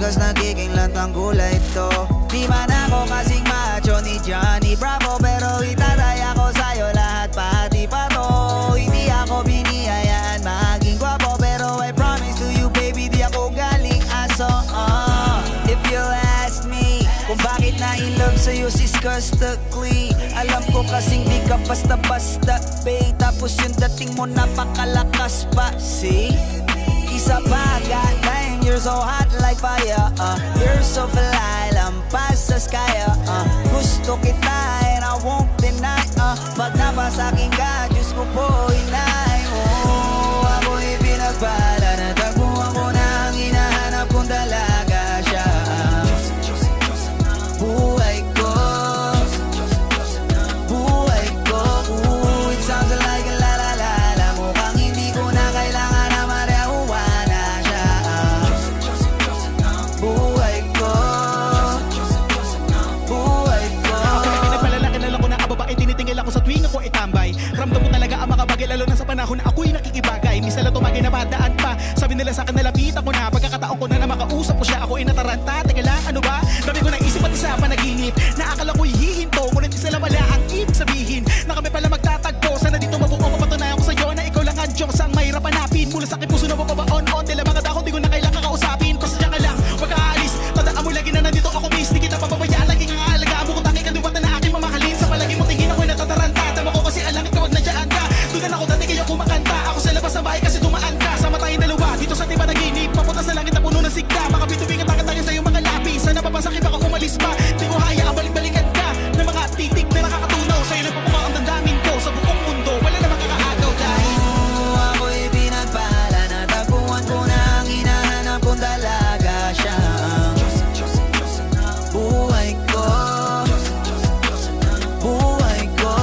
Nagiging lantang gulay ito. Di man ako kasing macho ni Johnny Bravo, pero itataya ko sa'yo lahat pati pa to. Hindi ako biniyayaan maging gwapo, pero I promise to you baby di ako galing aso. If you ask me kung bakit na in love sa'yo sis Custically, alam ko kasing di ka basta-basta babe. Tapos yung dating mo napakalakas pa. See? Isa pa, goddamn, you're so hot like fire. You're so fly, lampas sa sky. Gusto kita and I won't deny. Pag napasakin ka, Diyos ko po inay. Ako'y pinagpala, natagpuan ko na ang hinahanap kong dalaga siya. Buhay ko, buhay ko. It sounds like a la-la-la-la. Mukhang hindi ko na kailangan na marehuwa na siya. Buhay ko, buhay ko. Ako na pinagpalala, kinala ko na kababae. Tinitingil ako sa tuwing ako itambay. Ramdam ko talaga ang makabagay, lalo na sa panahon na ako'y nakikibagay. Misa lang tumagay na padaan pa. Sabi nila sa akin nalapitan ko na. Pagkakataon ko na makausap ko siya, ako'y nataranta. Teka lang, ano ba? Dami ko na isip at isa panaginip. Naakala ko'y hihinto, ngunit isa lang wala ang ibig sabihin. Na kami pala magtatagpo. Sana dito mabuo mapatunayan ko sa'yo na ikaw lang ang Diyos ang mahirap hanapin. Mula sa aking puso na mapabaon-on. Tila mga dako, di ko na kailang kakausapin. Pasasya ka lang, wag ka aalis. Tandaan mo lagi na nandito ako miss. Di kita pababayaan, laging ang aalagaan mo. Kung tanging kandiwatan na aking mamahalin. Sa palagi mo tingin ako'y natataranta. Tama ko kasi alang ikaw at nandiyan ka. Doon ako dati kayo kumakanta. Ako sa labas ng bahay kasi tumaan ka. Sama tayong dalawa, dito sa tiba naginip. Papunta sa langit na puno ng sigla. Makabitubing at tayo sa'yo mga lapis. Sana papasakit baka umalis pa. Di ko hayaan balik-balikan ka ng mga titik na nakakatunaw. Sa'yo nagpapukaw ang damdamin ko sa buong mundo. Wala na makakaagaw dahil ako'y pinagpala, natagpuan ko na ang hinahanap kong dalaga siya. Buhay ko, buhay ko.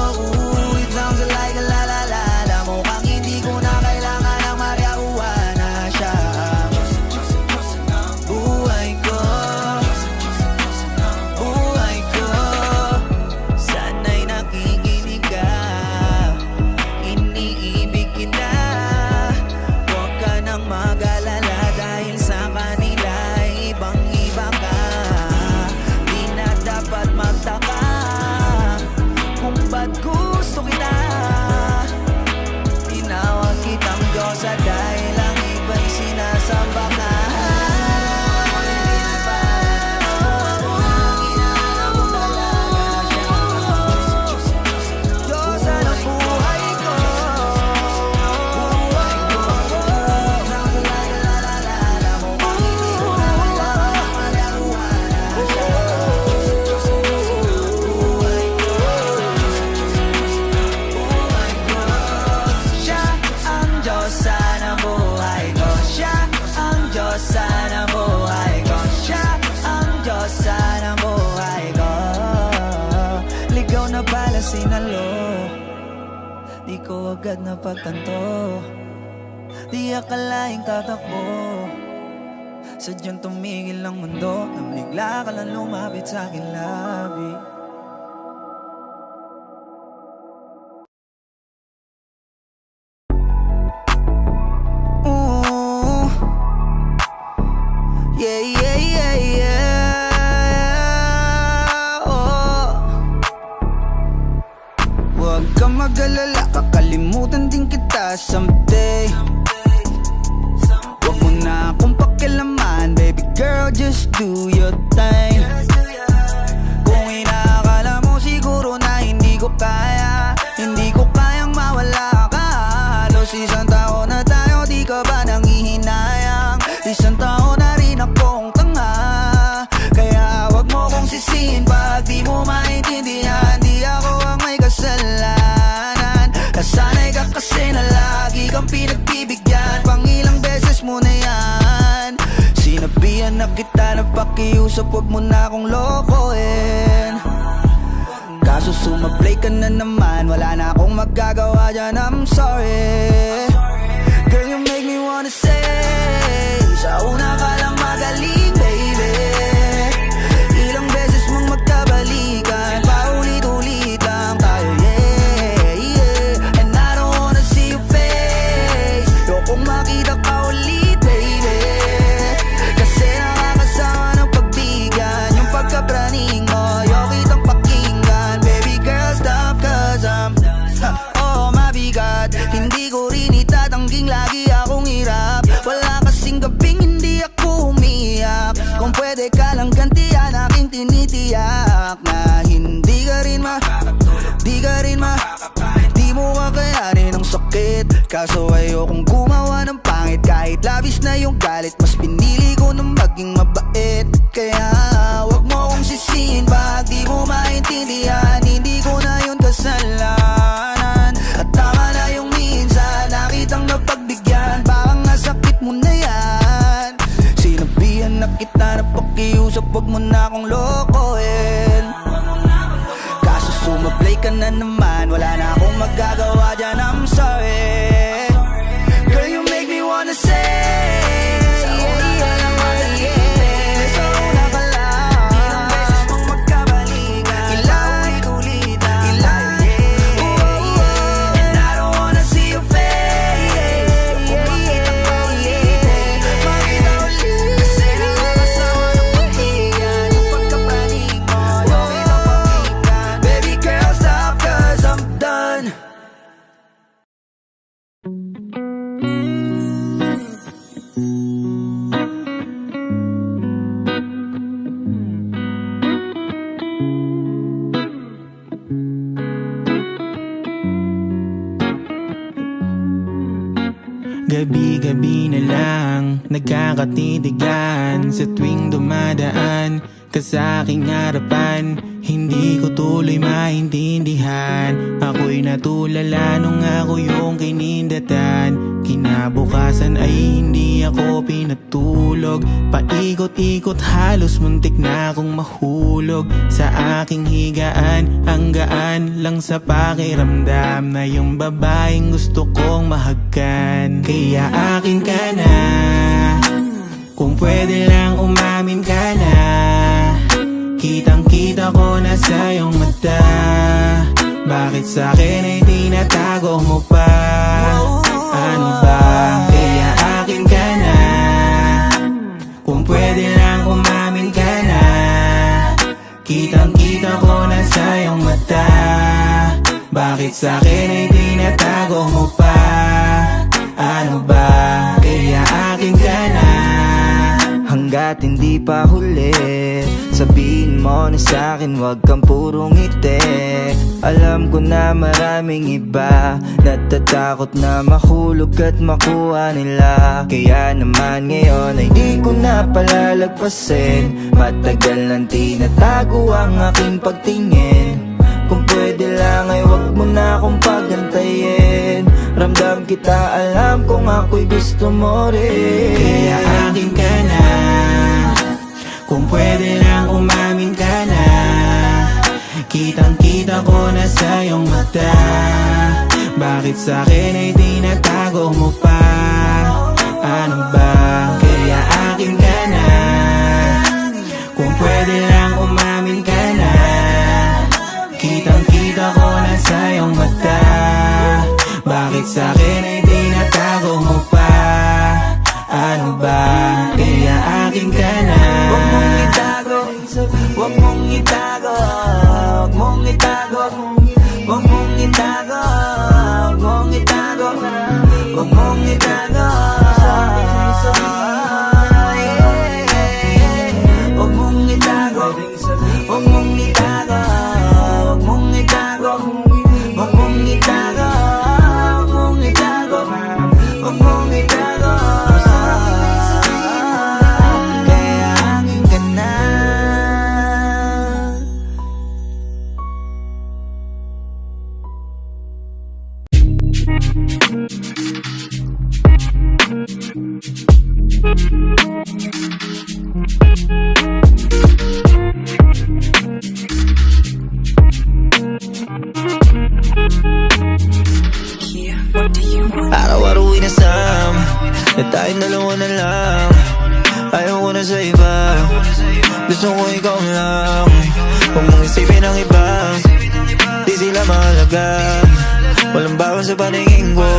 It sounds like a la-la-la-la. Mukhang hindi ko na kailangan ng mariahuwa na siya. Buhay ko, buhay ko. Sana'y nakikinig ka, iniibig kita. Huwag ka nang mag-alala dahil sa kanila ay ibang-iba ka. Di na dapat magtaka kung ba't gusto kita. Tinawag kitang Diyosa dahil ang iba'y sinasamba ka. Diyosa ng buhay ko, buhay ko. Sounds like a la-la-la-la. Mukhang hindi ko na kailangan mariahuwa na siya. Buhay ko, buhay ko. Siya ang Diyosa ng buhay ko. Siya ang Diyosa ng buhay ko. Siya ang Diyosa ng buhay ko. Ligaw na pala sinalo, di ko agad napagtanto. Di akalaing tatakbo, sadyang tumigil ang mundo. Nang bigla ka lang lumapit sa akin labi. Ooh. Yeah, yeah, yeah, yeah. Oh. Huwag kang mag-alala, kakalimutan din kita someday. Huwag mo na akong pakialaman, baby girl, just do your thing. Kung ina pakiusap, wag mo na akong lokohin. Kaso sumablay ka na naman, wala na akong magagawa dyan, I'm sorry. Girl, you make me wanna say, sa una ka lang magaling, baby. Ilang beses mong magkabalikan, paulit-ulit lang tayo, yeah, yeah. And I don't wanna see your face, ayokong makita ka ulit, baby. Kasi nakakasama ng pagbigyan, yung pagkapraning mo, ayaw kitang pakinggan. Baby girl, stop, cause oh, mabigat. Hindi ko rin itatangging lagi akong hirap. Wala kasing gabing hindi ako umiyak. Kung pwede ka lang gantihan, aking tinitiyak na hindi ka rin di mo kakayanin ang sakit. Kaso ayokong gumawa ng pangit, kahit labis na yung galit, mas pinili ko na maging mabait. Kaya wag mo akong sisihin pag di mo maintindihan, hindi ko na yun kasalanan. At tama na yung minsan nakitang napagbigyan, baka nga sakit mo na yan. Sinabihan na kita na pakiusap, wag mo na akong lokohin. Kaso sumablay ka na naman, wala na akong magagawa dyan, I'm sorry. Girl, you make me wanna say, sa una ka lang magaling, sa una ka lang. Ilang beses mong magkabalikan, ulit-ulitan, yeah. And I don't wanna see your face, kung makita ka ulit, makita ulit. Kasi nakakasama ng pagtigan, yung pagkapanig mo, ayaw kitang pakinggan. Baby girl, stop, cause I'm done. Gabi-gabi na lang nagkakatitigan sa tuwing dumadaan ka sa aking harapan. Hindi ko tuloy maintindihan, ako'y natulala nung ako yung kinindatan. Kinabukasan ay hindi ako pinatulog, paikot-ikot halos muntik na akong mahulog sa aking higaan. Ang gaan lang sa pakiramdam na yung babaeng gusto kong mahagkan. Kaya akin ka na, kung pwede lang umamin ka na. Kitang-kita ko na sa iyong mata, bakit sa'kin ay tinatago mo pa? Ano ba? Kaya akin ka na, kung pwede lang umamin ka na. Kitang-kita ko na sa iyong mata, bakit sa'kin ay tinatago mo pa? Ano ba? Kaya akin ka na. Hanggat hindi pa huli, sabihin mo na sa'kin, wag kang puro ngiti. Alam ko na maraming iba natatakot na mahulog at makuha nila. Kaya naman ngayon ay di ko na palalagpasin, matagal nang tinatago ang aking pagtingin. Kung pwede lang ay wag mo na akong pagantayin. Ramdam kita, alam kong ako'y gusto mo rin. Kaya akin ka na, kung pwede lang umamin ka na. Kitang-kita ko na sa iyong mata, bakit sa'kin ay tinatago mo pa? Ano ba? Kaya akin ka na, kung pwede lang umamin ka na. Kitang-kita ko na sa iyong mata, bakit sa'kin ay tinatago mo pa? Ano ba? Kaya akin ka na. Huwag mong itago, huwag mong itago, huwag mong itago, huwag mong itago, huwag mong itago, huwag mong itago. Huwag mong itago, huwag mong itago, huwag mong itago, huwag mong itago, huwag mong itago, huwag mong itago. Kaya akin ka na. Gusto ko ikaw lang, huwag mong isipin ang iba. Di sila mahalaga, walang bawas sa paningin ko.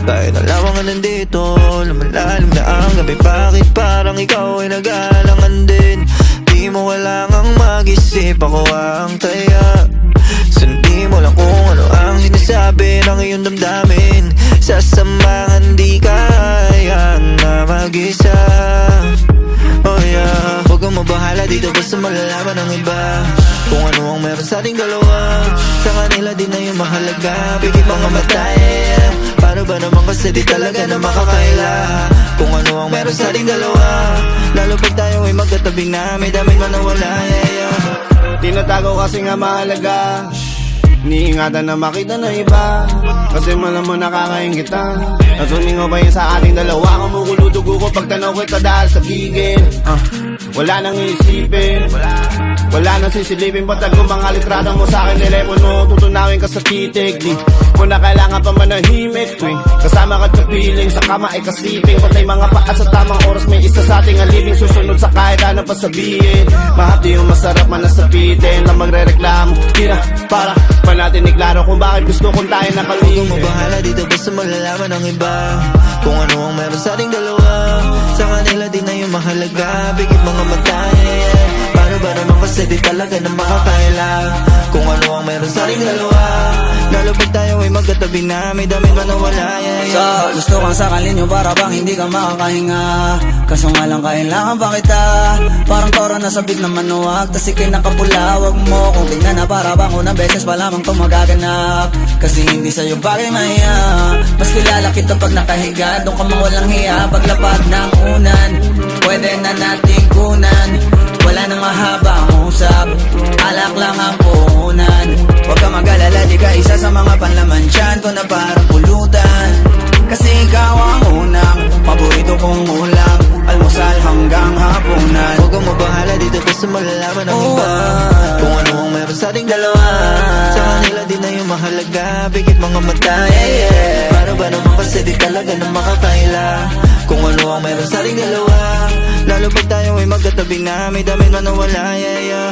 Kahit alawang ka nandito, lumalalim na ang gabi. Bakit parang ikaw ay nag-aalangan din? Di mo kailangang mag-isip, ako ang taya. Sundin mo lang kung ano ang sinasabi ng iyong damdamin. Sasamahan di kaya na mag-isa. Oh yeah, huwag kang mabahala dito, basta malalaman ng iba kung ano ang meron sa ating dalawa. Sa kanila din na yung mahalaga, pigit mga mata, yeah. Paano ba naman kasi di talaga na makakaila kung ano ang meron sa ating dalawa. Lalo pag tayo ay magkatabi na, may daming manawala, yeah, yeah. Tinatago kasi nga mahalaga, iniingatan na makita na iba. Kasi malam mo nakakaingit kita. Nasuning ko ba yun sa ating dalawa? Kumukulo dugo ko pag tanaw kita dahil sa gigil. Wala nang iisipin, wala nang sisilipin. Patag kung mga litrada mo sa akin telepono, tutunawin ka sa titig. Di mo na kailangan pa manahimik tuwing kasama ka sa piling. Sa kama ay kasiping, patay mga paa sa tamang oras. May isa sa ating alibing, susunod sa kahit ano pa sabihin. Mahati yung masarap manasapitin na magre-reklamo. Di na para pa natin iklaro kung bakit gusto kong tayo nakalihim. Huwag kang mabahala dito, basta malalaman ng iba kung ano ang meron sa ating dalawa. Sa kanila din na yung mahalaga, bigit mga mata, yeah. Paano ba naman kasi di talaga na makakaila kung ano ang meron sa ating dalawa. Lalo pag tayo ay magkatabi na, may dami man nawala, yeah, yeah. So, gusto kang sakalin nyo para bang hindi ka makakahinga. Kaso nga lang kailangan pa kita, parang toro na sabik na manuwag. Tas ikay nakapula, wag mo kung tingnan na para bang unang beses pa lamang ito magaganap. Kasi hindi sa'yo bagay mahiya, mas kilala kita pag nakahiga. Doon ka mang walang hiya, paglapag ng unan, pwede na nating kunan. Wala nang mahaba ang usap, alak lang ang puhunan. Huwag ka mag-alala, di ka isa sa mga panlaman dyan ko na parang pulutan. Kasi ikaw ang unang paborito kong ulam, almusal hanggang hapunan. Huwag kang mabahala dito, basta malalaman ng iba kung ano ang meron sa ating dalawa. Sa kanila din na yung mahalaga, bigit mga mata, yeah, yeah. Paano ba naman kasi di talaga na makakaila kung ano ang meron sa ating dalawa. Lalo pag tayo ay magkatabi na, may dami man nawala, yeah, yeah.